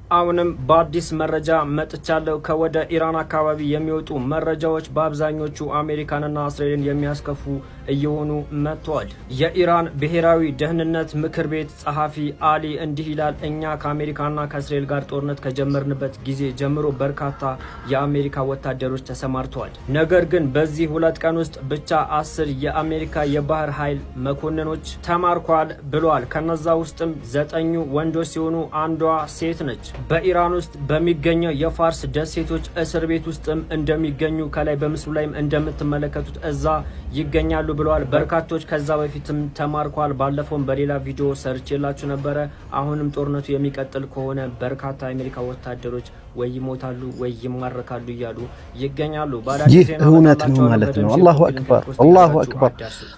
አሁንም በአዲስ መረጃ መጥቻለሁ። ከወደ ኢራን አካባቢ የሚወጡ መረጃዎች በአብዛኞቹ አሜሪካንና እስራኤልን የሚያስከፉ እየሆኑ መጥተዋል። የኢራን ብሔራዊ ደህንነት ምክር ቤት ጸሐፊ አሊ እንዲህ ይላል። እኛ ከአሜሪካና ከእስራኤል ጋር ጦርነት ከጀመርንበት ጊዜ ጀምሮ በርካታ የአሜሪካ ወታደሮች ተሰማርተዋል። ነገር ግን በዚህ 2 ቀን ውስጥ ብቻ 10 የአሜሪካ የባህር ኃይል መኮንኖች ተማርኳል ብሏል። ከነዛ ውስጥም 9 ወንዶች ሲሆኑ አንዷ ሴት ነች። በኢራን ውስጥ በሚገኘው የፋርስ ደሴቶች እስር ቤት ውስጥም እንደሚገኙ ከላይ በምስሉ ላይም እንደምትመለከቱት እዛ ይገኛሉ ብለዋል። በርካቶች ከዛ በፊትም ተማርኳል። ባለፈውም በሌላ ቪዲዮ ሰርቼላችሁ ነበረ። አሁንም ጦርነቱ የሚቀጥል ከሆነ በርካታ የአሜሪካ ወታደሮች ወይ ይሞታሉ ወይ ይማረካሉ እያሉ ይገኛሉ። ይህ እውነት ነው ማለት ነው። አላሁ አክበር አላሁ አክበር።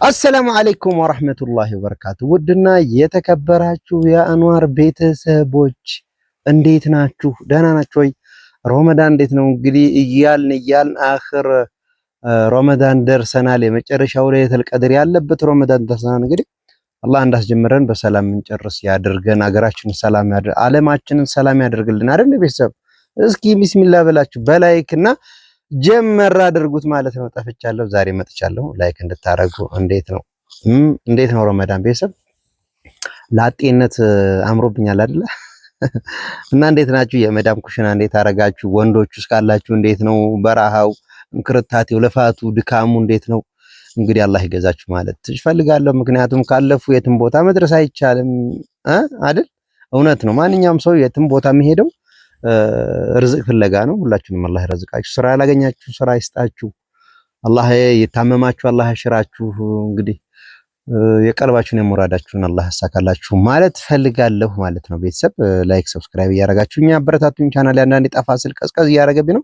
አሰላሙ አለይኩም ወራህመቱላሂ ወበረካቱ። ውድና የተከበራችሁ የአንዋር ቤተሰቦች እንዴት ናችሁ? ደህና ናችሁ ወይ? ረመዳን እንዴት ነው? እንግዲህ እያልን አኺር ረመዳን ደርሰናል። የመጨረሻው ለይለቱል ቀድር ያለበት ረመዳን ደርሰናል። እንግዲህ አላህ እንዳስጀምረን በሰላም እንጨርስ ያድርገን። አገራችንን ሰላም ያድርግ፣ ዓለማችንን ሰላም ያድርግልን አይደል? ቤተሰብ እስኪ ቢስሚላህ ብላችሁ በላይክ እና ጀመር አድርጉት ማለት ነው። ጠፍቻለሁ፣ ዛሬ መጥቻለሁ። ላይክ እንድታረጉ። እንዴት ነው ረመዳን ቤተሰብ? ላጤነት አምሮብኛል አይደል? እና እንዴት ናችሁ? የመዳም ኩሽና እንዴት አረጋችሁ? ወንዶች ውስጥ ካላችሁ እንዴት ነው? በረሃው፣ እንክርታቴው፣ ልፋቱ፣ ድካሙ እንዴት ነው? እንግዲህ አላህ ይገዛችሁ ማለት ትፈልጋለሁ። ምክንያቱም ካለፉ የትም ቦታ መድረስ አይቻልም አይደል? እውነት ነው። ማንኛውም ሰው የትም ቦታ የሚሄደው ርዝቅ ፍለጋ ነው። ሁላችሁንም አላህ ይረዝቃችሁ። ስራ ያላገኛችሁ ስራ ይስጣችሁ። አላህ የታመማችሁ አላህ ያሽራችሁ። እንግዲህ የቀልባችሁን የሙራዳችሁን አላህ ያሳካላችሁ ማለት ፈልጋለሁ ማለት ነው። ቤተሰብ ላይክ ሰብስክራይብ እያረጋችሁኝ አበረታቱኝ። ቻናል ላይ አንዳንዴ ጠፋ ስል ቀዝቀዝ እያረገብኝ ነው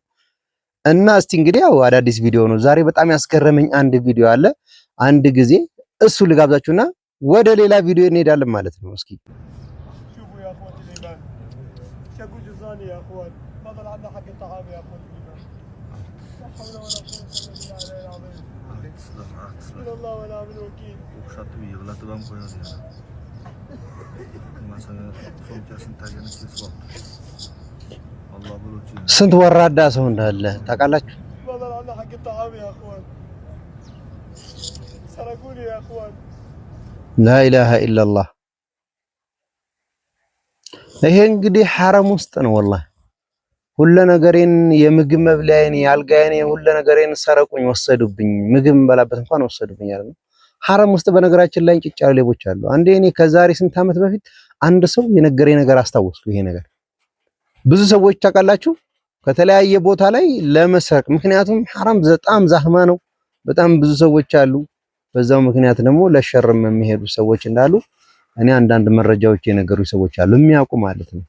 እና እስቲ እንግዲህ ያው አዳዲስ ቪዲዮ ነው ዛሬ። በጣም ያስገረመኝ አንድ ቪዲዮ አለ። አንድ ጊዜ እሱ ልጋብዛችሁና ወደ ሌላ ቪዲዮ እንሄዳለን ማለት ነው። እስኪ يا اخوان ما ضل عندنا حق الطعام يا اخوان لا حول ولا قوه الا بالله العظيم حسبنا الله ونعم الوكيل وشاطب يغلطبam koyar ya mesela ሶልጃስን ታገነች ይስዋል አላህ ብሎች ስንት ወራዳ ሰው እንዳለ ታውቃላችሁ? ما ضل عندنا حق الطعام يا اخوان سرقوني يا اخوان لا اله الا الله ይሄ እንግዲህ ሐረም ውስጥ ነው። ወላሂ ሁሉ ነገሬን የምግብ መብላዬን ያልጋዬን ሁሉ ነገሬን ሰረቁኝ፣ ወሰዱብኝ። ምግብ እንበላበት እንኳን ወሰዱብኝ አይደል? ሐረም ውስጥ በነገራችን ላይ እንጭጭ ያሉ ሌቦች አሉ። አንዴ እኔ ከዛሬ ስንት ዓመት በፊት አንድ ሰው የነገረኝ ነገር አስታወስኩ። ይሄ ነገር ብዙ ሰዎች ታውቃላችሁ ከተለያየ ቦታ ላይ ለመስረቅ፣ ምክንያቱም ሐረም በጣም ዛህማ ነው፣ በጣም ብዙ ሰዎች አሉ። በዛው ምክንያት ደግሞ ለሸርም የሚሄዱ ሰዎች እንዳሉ እኔ አንዳንድ መረጃዎች የነገሩኝ ሰዎች አሉ የሚያውቁ ማለት ነው።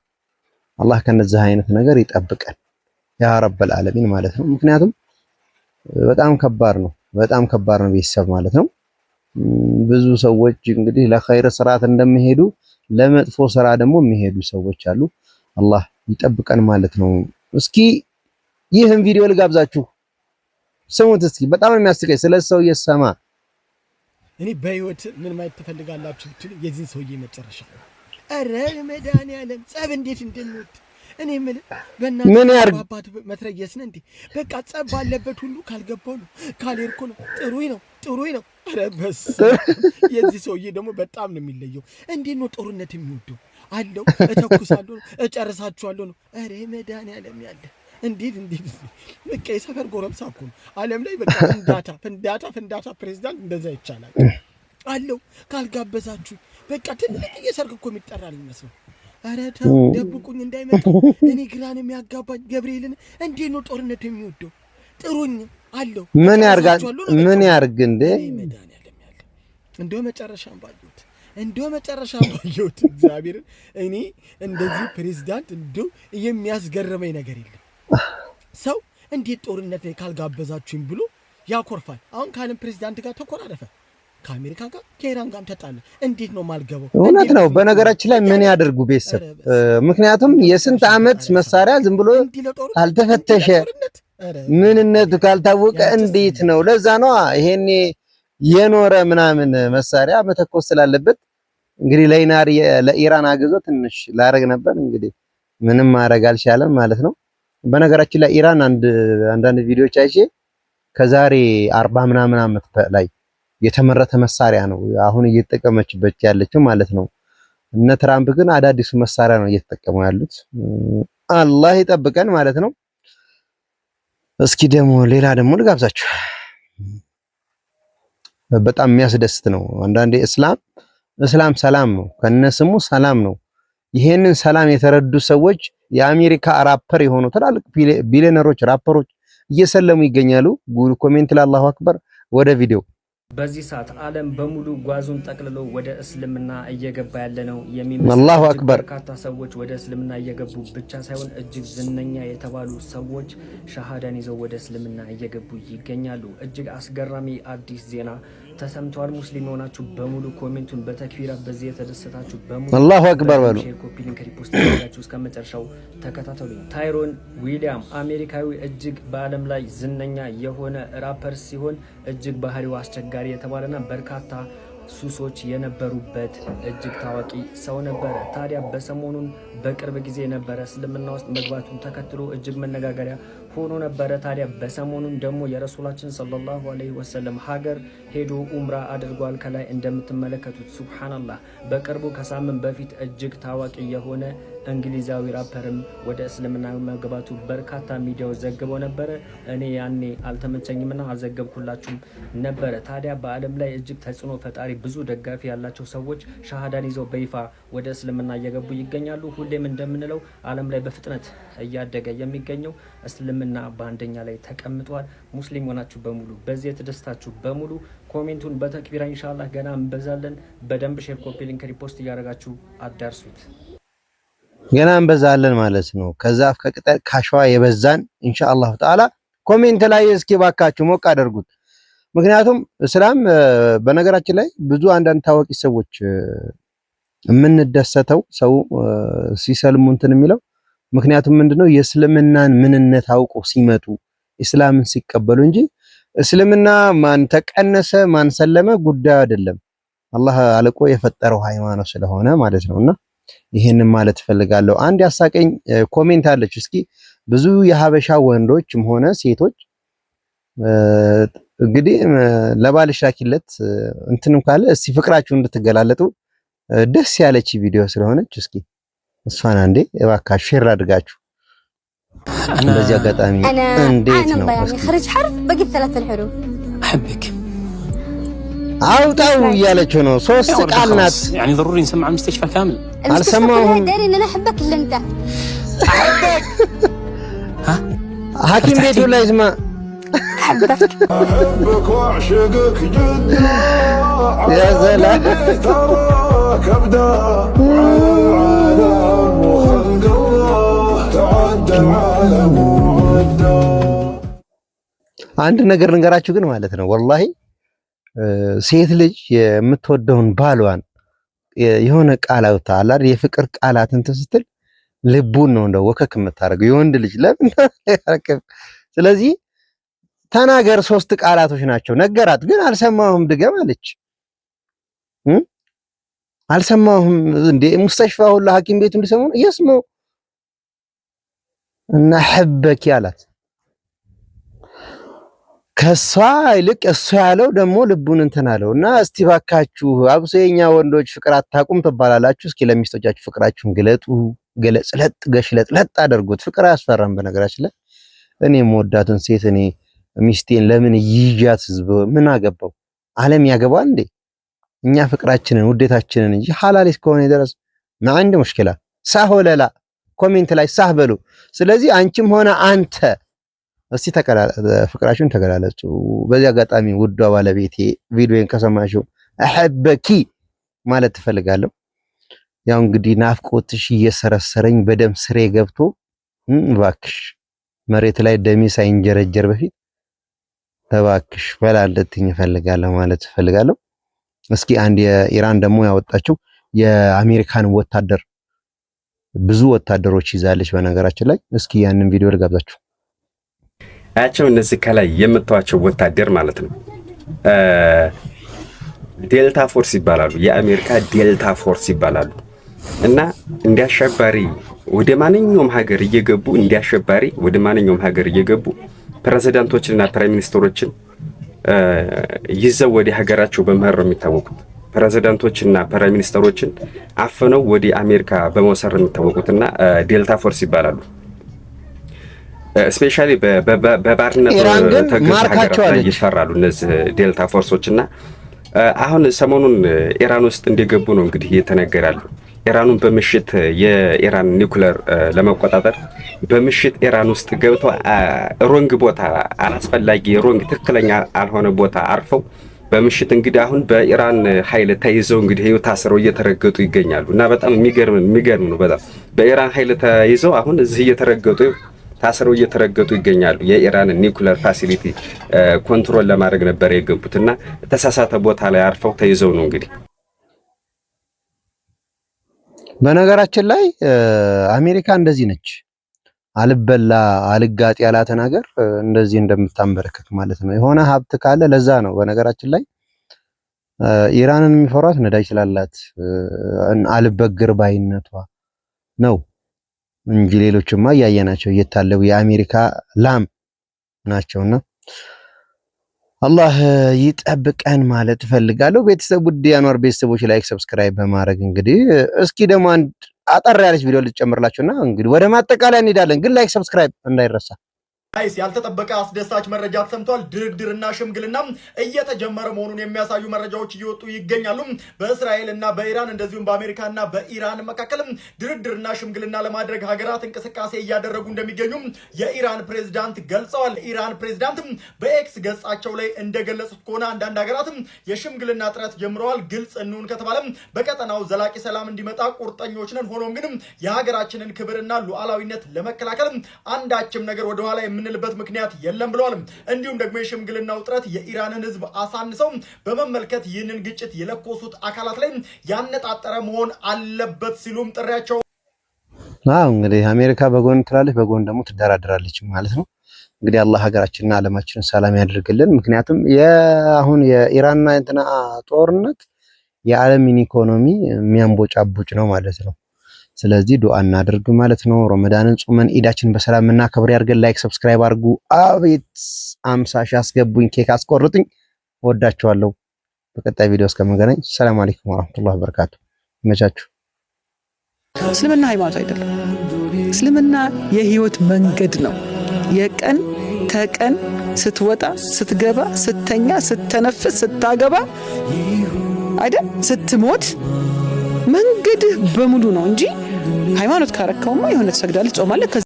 አላህ ከነዚህ አይነት ነገር ይጠብቀን ያ ረበል ዓለሚን ማለት ነው። ምክንያቱም በጣም ከባድ ነው፣ በጣም ከባድ ነው ቤተሰብ ማለት ነው። ብዙ ሰዎች እንግዲህ ለኸይር ስርዓት እንደሚሄዱ ለመጥፎ ስራ ደግሞ የሚሄዱ ሰዎች አሉ። አላህ ይጠብቀን ማለት ነው። እስኪ ይህን ቪዲዮ ልጋብዛችሁ ስሙት እስኪ። በጣም የሚያስቀኝ ስለ ሰው የሰማ እኔ በህይወት ምን ማየት ትፈልጋላችሁ ብትሉ የዚህን ሰውዬ መጨረሻ። አረ መድኃኒዓለም ጸብ እንዴት እንደሚወድ እኔ ምን ያርግ አባት መትረየስ ነው እንዴ? በቃ ጸብ ባለበት ሁሉ ካልገባው ነው ካልሄድኩ ነው ጥሩይ ነው። አረ በስ የዚህ ሰውዬ ደግሞ በጣም ነው የሚለየው። እንዴት ነው ጦርነት የሚወደው? አለው እተኩሳለሁ ነው እጨርሳችኋለሁ ነው። አረ መድኃኒዓለም ያለ እንዴት በቃ የሰፈር ጎረምሳ እኮ ነው ዓለም ላይ በቃ ፍንዳታ ፕሬዝዳንት እንደዛ ይቻላል አለው። ካልጋበዛችሁ በቃ ትልቅ የሰርግ እኮ የሚጠራል ይመስለው። አረ ተው ደብቁኝ እንዳይመጣ። እኔ ግራን የሚያጋባኝ ገብርኤልን እንዴት ነው ጦርነት የሚወደው? ጥሩኝ አለው። ምን ያርግ እንዴ? መድኃኒዓለም ያለ እንደው መጨረሻም ባየሁት እግዚአብሔርን እኔ እንደዚህ ፕሬዝዳንት እንደው የሚያስገርመኝ ነገር የለም። ሰው እንዴት ጦርነት ላይ ካልጋበዛችሁኝ ብሎ ያኮርፋል። አሁን ካለም ፕሬዝዳንት ጋር ተኮራረፈ፣ ከአሜሪካ ጋር ከኢራን ጋር ተጣለ። እንዴት ነው ማልገበው? እውነት ነው። በነገራችን ላይ ምን ያደርጉ ቤተሰብ፣ ምክንያቱም የስንት ዓመት መሳሪያ ዝም ብሎ ካልተፈተሸ ምንነቱ ካልታወቀ እንዴት ነው? ለዛ ነው ይሄኔ የኖረ ምናምን መሳሪያ መተኮስ ስላለበት እንግዲህ ለኢራን አግዞ ትንሽ ላረግ ነበር እንግዲህ ምንም ማድረግ አልቻለም ማለት ነው። በነገራችን ላይ ኢራን አንዳንድ ቪዲዮዎች አይቼ ከዛሬ 40 ምናምን ዓመት ላይ የተመረተ መሳሪያ ነው አሁን እየተጠቀመችበት ያለችው ማለት ነው። እነ ትራምፕ ግን አዳዲሱ መሳሪያ ነው እየተጠቀሙ ያሉት። አላህ ይጠብቀን ማለት ነው። እስኪ ደግሞ ሌላ ደግሞ ልጋብዛችሁ። በጣም የሚያስደስት ነው። አንዳንዴ እስላም ሰላም ነው፣ ከነስሙ ሰላም ነው። ይሄንን ሰላም የተረዱ ሰዎች የአሜሪካ ራፐር የሆኑ ትላልቅ ቢሊዮነሮች ራፐሮች እየሰለሙ ይገኛሉ። ኮሜንት ላይ አላሁ አክበር። ወደ ቪዲዮ በዚህ ሰዓት ዓለም በሙሉ ጓዙን ጠቅልሎ ወደ እስልምና እየገባ ያለ ነው አላሁ አክበር። በርካታ ሰዎች ወደ እስልምና እየገቡ ብቻ ሳይሆን እጅግ ዝነኛ የተባሉ ሰዎች ሻሃዳን ይዘው ወደ እስልምና እየገቡ ይገኛሉ። እጅግ አስገራሚ አዲስ ዜና ተሰምቷል። ሙስሊም የሆናችሁ በሙሉ ኮሜንቱን በተክቢራ በዚህ የተደሰታችሁ በሙሉ አላሁ አክበር በሉ። ሼር፣ ኮፒ ሊንክ፣ ሪፖስት ያደርጋችሁ እስከ መጨረሻው ተከታተሉ። ታይሮን ዊሊያም አሜሪካዊ እጅግ በዓለም ላይ ዝነኛ የሆነ ራፐር ሲሆን እጅግ ባህሪው አስቸጋሪ የተባለና በርካታ ሱሶች የነበሩበት እጅግ ታዋቂ ሰው ነበረ። ታዲያ በሰሞኑን በቅርብ ጊዜ ነበረ እስልምና ውስጥ መግባቱን ተከትሎ እጅግ መነጋገሪያ ሆኖ ነበረ። ታዲያ በሰሞኑን ደግሞ የረሱላችን ሰለላሁ ዐለይሂ ወሰለም ሀገር ሄዶ ኡምራ አድርጓል። ከላይ እንደምትመለከቱት ሱብሃንአላህ። በቅርቡ ከሳምንት በፊት እጅግ ታዋቂ የሆነ እንግሊዛዊ ራፐርም ወደ እስልምና መግባቱ በርካታ ሚዲያዎች ዘግበው ነበረ። እኔ ያኔ አልተመቸኝምና አልዘገብኩላችሁም ነበረ። ታዲያ በዓለም ላይ እጅግ ተጽዕኖ ፈጣሪ ብዙ ደጋፊ ያላቸው ሰዎች ሻሃዳን ይዘው በይፋ ወደ እስልምና እየገቡ ይገኛሉ። ሁሌም እንደምንለው ዓለም ላይ በፍጥነት እያደገ የሚገኘው እስልምና በአንደኛ ላይ ተቀምጧል። ሙስሊም ሆናችሁ በሙሉ በዚህ የተደስታችሁ በሙሉ ኮሜንቱን በተክቢራ ኢንሻአላህ ገና እንበዛለን። በደንብ ሼር፣ ኮፒ ሊንክ፣ ሪፖስት እያደረጋችሁ አዳርሱት። ገና እንበዛለን ማለት ነው። ከዛፍ ከቅጠል ካሸዋ የበዛን ኢንሻአላህ ተዓላ። ኮሜንት ላይ እስኪ ባካችሁ ሞቅ አድርጉት። ምክንያቱም እስላም በነገራችን ላይ ብዙ አንዳንድ ታዋቂ ሰዎች የምንደሰተው ሰው ሲሰልሙ እንትን የሚለው ምክንያቱም ምንድነው የእስልምናን ምንነት አውቀው ሲመጡ እስላምን ሲቀበሉ እንጂ እስልምና ማን ተቀነሰ ማን ሰለመ ጉዳዩ አይደለም። አላህ አልቆ የፈጠረው ሃይማኖት ስለሆነ ማለት ነውና ይሄንን ማለት ፈልጋለሁ። አንድ ያሳቀኝ ኮሜንት አለች። እስኪ ብዙ የሀበሻ ወንዶችም ሆነ ሴቶች እንግዲህ ለባልሽ ላኪለት እንትንም ካለ እስቲ ፍቅራችሁ እንድትገላለጡ ደስ ያለች ቪዲዮ ስለሆነች እስኪ እሷን አንዴ እባካችሁ ሼር አድርጋችሁ በዚህ አጋጣሚ እንዴት ነው خرج حرف بقيت 3 الحروف احبك አውጣው እያለችው ነው። 3 ቃል ናት። يعني ضروري نسمع المستشفى كامل አልሰማሁም። داري ان انا احبك الا انت احبك ها ሐኪም ቤቱ ላይ ዝማ احبك واعشقك جدا يا زلمه تراك ابدا عالم وخلق الله تعدى العالم وعدى አንድ ነገር ልንገራችሁ ግን ማለት ነው ወላሂ ሴት ልጅ የምትወደውን ባሏን የሆነ ቃላት አላር የፍቅር ቃላት እንትን ስትል ልቡን ነው እንደው ወከክ የምታደርገው የወንድ ልጅ ለምን ያረከብ። ስለዚህ ተናገር 3 ቃላቶች ናቸው ነገራት። ግን አልሰማሁም ድገም አለች። አልሰማሁም እንዴ ሙስተሽፋ ሁሉ ሐኪም ቤቱ እንዲሰሙ ይስሙ እና حبك ያላት ከሷ ይልቅ እሱ ያለው ደግሞ ልቡን እንትን አለው። እና እስቲ ባካችሁ አብሶ የኛ ወንዶች ፍቅር አታቁም ትባላላችሁ። እስኪ ለሚስቶቻችሁ ፍቅራችሁን ግለጡ፣ ገለጽለጥ ገሽለጥለጥ አድርጉት። ፍቅር አያስፈራም። በነገራችን ላይ እኔ የምወዳትን ሴት እኔ ሚስቴን ለምን ይያት ህዝብ ምን አገባው? ዓለም ያገባው እንዴ? እኛ ፍቅራችንን ውዴታችንን እንጂ ሐላል እስከሆነ ድረስ ማንድ ሙሽኪላ ሳሆለላ ኮሜንት ላይ ሳህ በሉ። ስለዚህ አንቺም ሆነ አንተ እስቲ ፍቅራችሁን ተገላለጹ። በዚህ አጋጣሚ ውዷ ባለቤቴ ቪዲዮን ከሰማሽው አህበኪ ማለት ትፈልጋለሁ። ያው እንግዲህ ናፍቆትሽ እየሰረሰረኝ በደም ስሬ ገብቶ እባክሽ መሬት ላይ ደሜ ሳይንጀረጀር በፊት እባክሽ በላለትኝ እፈልጋለሁ ማለት እፈልጋለሁ። እስኪ አንድ የኢራን ደግሞ ያወጣችው የአሜሪካን ወታደር ብዙ ወታደሮች ይዛለች በነገራችን ላይ። እስኪ ያንን ቪዲዮ ልጋብዛችሁ። አያቸው እነዚህ ከላይ የምታዋቸው ወታደር ማለት ነው ዴልታ ፎርስ ይባላሉ። የአሜሪካ ዴልታ ፎርስ ይባላሉ። እና እንዲያሸባሪ ወደ ማንኛውም ሀገር እየገቡ እንዲያሸባሪ ወደ ማንኛውም ሀገር እየገቡ ፕሬዝዳንቶችንና ፕራይም ሚኒስተሮችን ይዘው ወደ ሀገራቸው በመሄድ ነው የሚታወቁት። ፕሬዝዳንቶችና ፕራይም ሚኒስተሮችን አፈነው ወደ አሜሪካ በመውሰድ ነው የሚታወቁትና ዴልታ ፎርስ ይባላሉ። ስፔሻሊ በባርነት ተገዥ ሀገራት ላይ ይፈራሉ እነዚህ ዴልታ ፎርሶችና አሁን ሰሞኑን ኢራን ውስጥ እንደገቡ ነው እንግዲህ እየተነገራሉ። ኢራኑን በምሽት የኢራን ኒውክሌር ለመቆጣጠር በምሽት ኢራን ውስጥ ገብተው ሮንግ ቦታ አላስፈላጊ ሮንግ ትክክለኛ አልሆነ ቦታ አርፈው በምሽት እንግዲህ አሁን በኢራን ኃይል ተይዘው እንግዲህ ይኸው ታስረው እየተረገጡ ይገኛሉ እና በጣም የሚገርም ነው። በጣም በኢራን ኃይል ተይዘው አሁን እዚህ እየተረገጡ ታስረው እየተረገጡ ይገኛሉ። የኢራን ኒውክሌር ፋሲሊቲ ኮንትሮል ለማድረግ ነበር የገቡትና ተሳሳተ ቦታ ላይ አርፈው ተይዘው ነው እንግዲህ። በነገራችን ላይ አሜሪካ እንደዚህ ነች። አልበላ አልጋጥ ያላትን ሀገር እንደዚህ እንደምታንበረከክ ማለት ነው። የሆነ ሀብት ካለ ለዛ ነው። በነገራችን ላይ ኢራንን የሚፈሯት ነዳጅ ስላላት አልበግር ባይነቷ ነው እንጂ ሌሎችማ እያየናቸው እየታለቡ የአሜሪካ ላም ናቸውና አላህ ይጠብቀን ማለት ፈልጋለሁ። ቤተሰብ ውድ የአንዋር ቤተሰቦች ላይክ ሰብስክራይብ በማድረግ እንግዲህ እስኪ ደግሞ አንድ አጠር ያለች ቪዲዮ ልጨምርላችሁና እንግዲህ ወደ ማጠቃለያ እንሄዳለን። ግን ላይክ ሰብስክራይብ እንዳይረሳ። አይስ ያልተጠበቀ አስደሳች መረጃ ተሰምቷል። ድርድርና ሽምግልና እየተጀመረ መሆኑን የሚያሳዩ መረጃዎች እየወጡ ይገኛሉ። በእስራኤልና በኢራን እንደዚሁም በአሜሪካና በኢራን መካከል ድርድርና ሽምግልና ለማድረግ ሀገራት እንቅስቃሴ እያደረጉ እንደሚገኙ የኢራን ፕሬዝዳንት ገልጸዋል። ኢራን ፕሬዝዳንት በኤክስ ገጻቸው ላይ እንደገለጹት ከሆነ አንዳንድ ሀገራት የሽምግልና ጥረት ጀምረዋል። ግልጽ እንሁን ከተባለ በቀጠናው ዘላቂ ሰላም እንዲመጣ ቁርጠኞች ነን። ሆኖም ግን የሀገራችንን ክብርና ሉዓላዊነት ለመከላከል አንዳችም ነገር ወደኋላ የምንልበት ምክንያት የለም ብለዋል። እንዲሁም ደግሞ የሽምግልናው ጥረት የኢራንን ሕዝብ አሳንሰው በመመልከት ይህንን ግጭት የለኮሱት አካላት ላይ ያነጣጠረ መሆን አለበት ሲሉም ጥሪያቸው። እንግዲህ አሜሪካ በጎን ትላለች፣ በጎን ደግሞ ትደራደራለች ማለት ነው። እንግዲህ አላህ ሀገራችንና ዓለማችንን ሰላም ያደርግልን። ምክንያቱም አሁን የኢራንና እንትና ጦርነት የዓለምን ኢኮኖሚ የሚያንቦጫቡጭ ነው ማለት ነው። ስለዚህ ዱአ እናድርግ ማለት ነው። ረመዳንን ጾመን ኢዳችን በሰላም እናከብር ያድርገን። ላይክ ሰብስክራይብ አድርጉ። አቤት 50 ሺህ አስገቡኝ፣ ኬክ አስቆርጡኝ። ወዳችኋለሁ። በቀጣይ ቪዲዮ እስከምንገናኝ ሰላም አለይኩም ወራህመቱላሂ ወበረካቱ። ይመቻችሁ። እስልምና ሃይማኖት አይደለም። እስልምና የህይወት መንገድ ነው። የቀን ተቀን ስትወጣ ስትገባ ስተኛ ስተነፍስ ስታገባ አይደል ስትሞት መንገድህ በሙሉ ነው እንጂ ሃይማኖት ካረከውማ የሆነ ትሰግዳለህ፣ ጾማለህ።